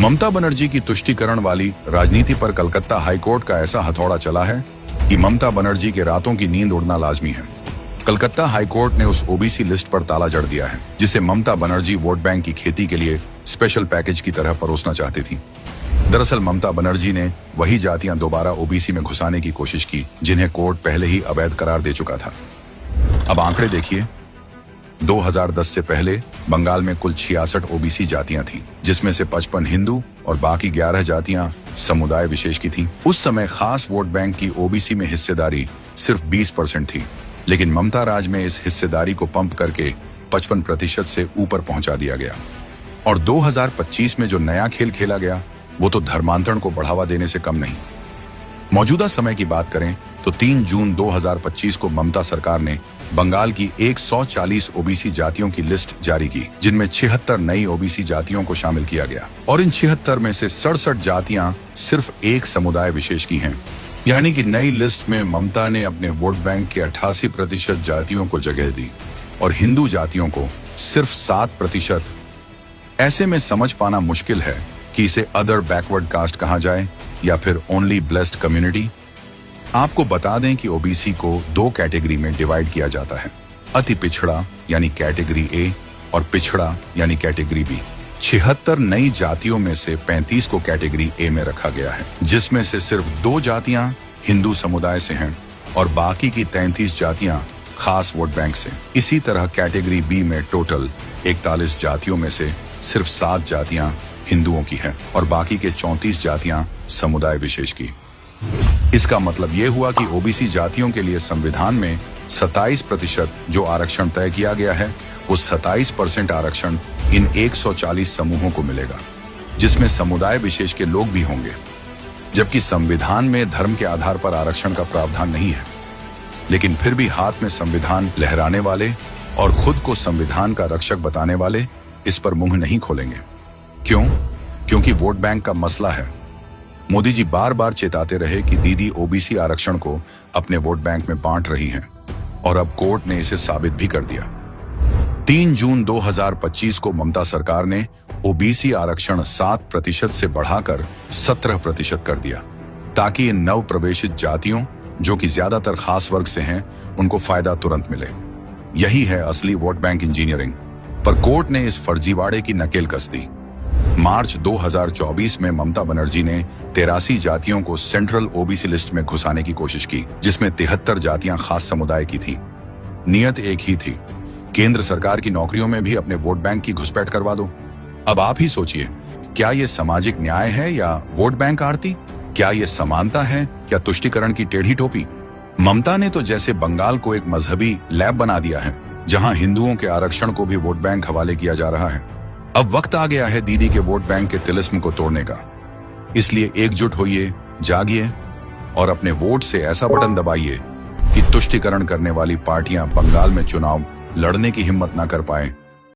ममता बनर्जी की तुष्टीकरण वाली राजनीति पर कलकत्ता हाईकोर्ट का ऐसा हथौड़ा चला है कि ममता बनर्जी के रातों की नींद उड़ना लाजमी है। कलकत्ता हाईकोर्ट ने उस ओबीसी लिस्ट पर ताला जड़ दिया है जिसे ममता बनर्जी वोट बैंक की खेती के लिए स्पेशल पैकेज की तरह परोसना चाहती थी। दरअसल ममता बनर्जी ने वही जातियां दोबारा ओबीसी में घुसाने की कोशिश की जिन्हें कोर्ट पहले ही अवैध करार दे चुका था। अब आंकड़े देखिए, 2010 से पहले बंगाल में कुल 66 ओबीसी जातियां थीं, जिसमें से 55 हिंदू और बाकी 11 जातियां समुदाय विशेष की थीं। उस समय खास वोट बैंक की ओबीसी में हिस्सेदारी सिर्फ 20% थी, लेकिन ममता राज में इस हिस्सेदारी को पंप करके 55% से ऊपर पहुंचा दिया गया। और 2025 में जो नया खेल खेला गया वो तो धर्मांतरण को बढ़ावा देने से कम नहीं। मौजूदा समय की बात करें तो 3 जून 2025 को ममता सरकार ने बंगाल की 140 ओबीसी जातियों की लिस्ट जारी की, जिनमें 76 नई ओबीसी जातियों को शामिल किया गया। और इन 76 में से 67 जातियां सिर्फ एक समुदाय विशेष की हैं। यानी कि नई लिस्ट में ममता ने अपने वोट बैंक के 88% जातियों को जगह दी और हिंदू जातियों को सिर्फ 7%। ऐसे में समझ पाना मुश्किल है कि इसे अदर बैकवर्ड कास्ट कहा जाए या फिर ओनली ब्लेस्ड कम्युनिटी। आपको बता दें कि ओबीसी को 2 कैटेगरी में डिवाइड किया जाता है, अति पिछड़ा यानी कैटेगरी ए और पिछड़ा यानी कैटेगरी बी। 76 नई जातियों में से 35 को कैटेगरी ए में रखा गया है, जिसमें से सिर्फ 2 जातियां हिंदू समुदाय से हैं और बाकी की 33 जातियां खास वोट बैंक से। इसी तरह कैटेगरी बी में टोटल 41 जातियों में से सिर्फ 7 जातियां हिंदुओं की हैं और बाकी के 34 जातियां समुदाय विशेष की। इसका मतलब ये हुआ कि ओबीसी जातियों के लिए संविधान में 27% जो आरक्षण तय किया गया है वो 27% आरक्षण इन 140 समूहों को मिलेगा, जिसमें समुदाय विशेष के लोग भी होंगे। जबकि संविधान में धर्म के आधार पर आरक्षण का प्रावधान नहीं है, लेकिन फिर भी हाथ में संविधान लहराने वाले और खुद को संविधान का रक्षक बताने वाले इस पर मुंह नहीं खोलेंगे। क्यों? क्योंकि वोट बैंक का मसला है। मोदी जी बार बार चेताते रहे कि दीदी ओबीसी आरक्षण को अपने वोट बैंक में बांट रही हैं और अब कोर्ट ने इसे साबित भी कर दिया। 3 जून 2025 को ममता सरकार ने ओबीसी आरक्षण 7% से बढ़ाकर 17% कर दिया, ताकि इन नव प्रवेशित जातियों जो कि ज्यादातर खास वर्ग से हैं उनको फायदा तुरंत मिले। यही है असली वोट बैंक इंजीनियरिंग। पर कोर्ट ने इस फर्जीवाड़े की नकेल कस दी। मार्च 2024 में ममता बनर्जी ने 83 जातियों को सेंट्रल ओबीसी लिस्ट में घुसाने की कोशिश की, जिसमें 73 जातियां खास समुदाय की थीं। नियत एक ही थी, केंद्र सरकार की नौकरियों में भी अपने वोट बैंक की घुसपैठ करवा दो। अब आप ही सोचिए, क्या ये सामाजिक न्याय है या वोट बैंक आरती? क्या ये समानता है या तुष्टीकरण की टेढ़ी टोपी? ममता ने तो जैसे बंगाल को एक मजहबी लैब बना दिया है, जहां हिंदुओं के आरक्षण को भी वोट बैंक हवाले किया जा रहा है। अब वक्त आ गया है दीदी के वोट बैंक के तिलिस्म को तोड़ने का। इसलिए एकजुट होइए, जागिए और अपने वोट से ऐसा बटन दबाइए कि तुष्टीकरण करने वाली पार्टियां बंगाल में चुनाव लड़ने की हिम्मत ना कर पाए।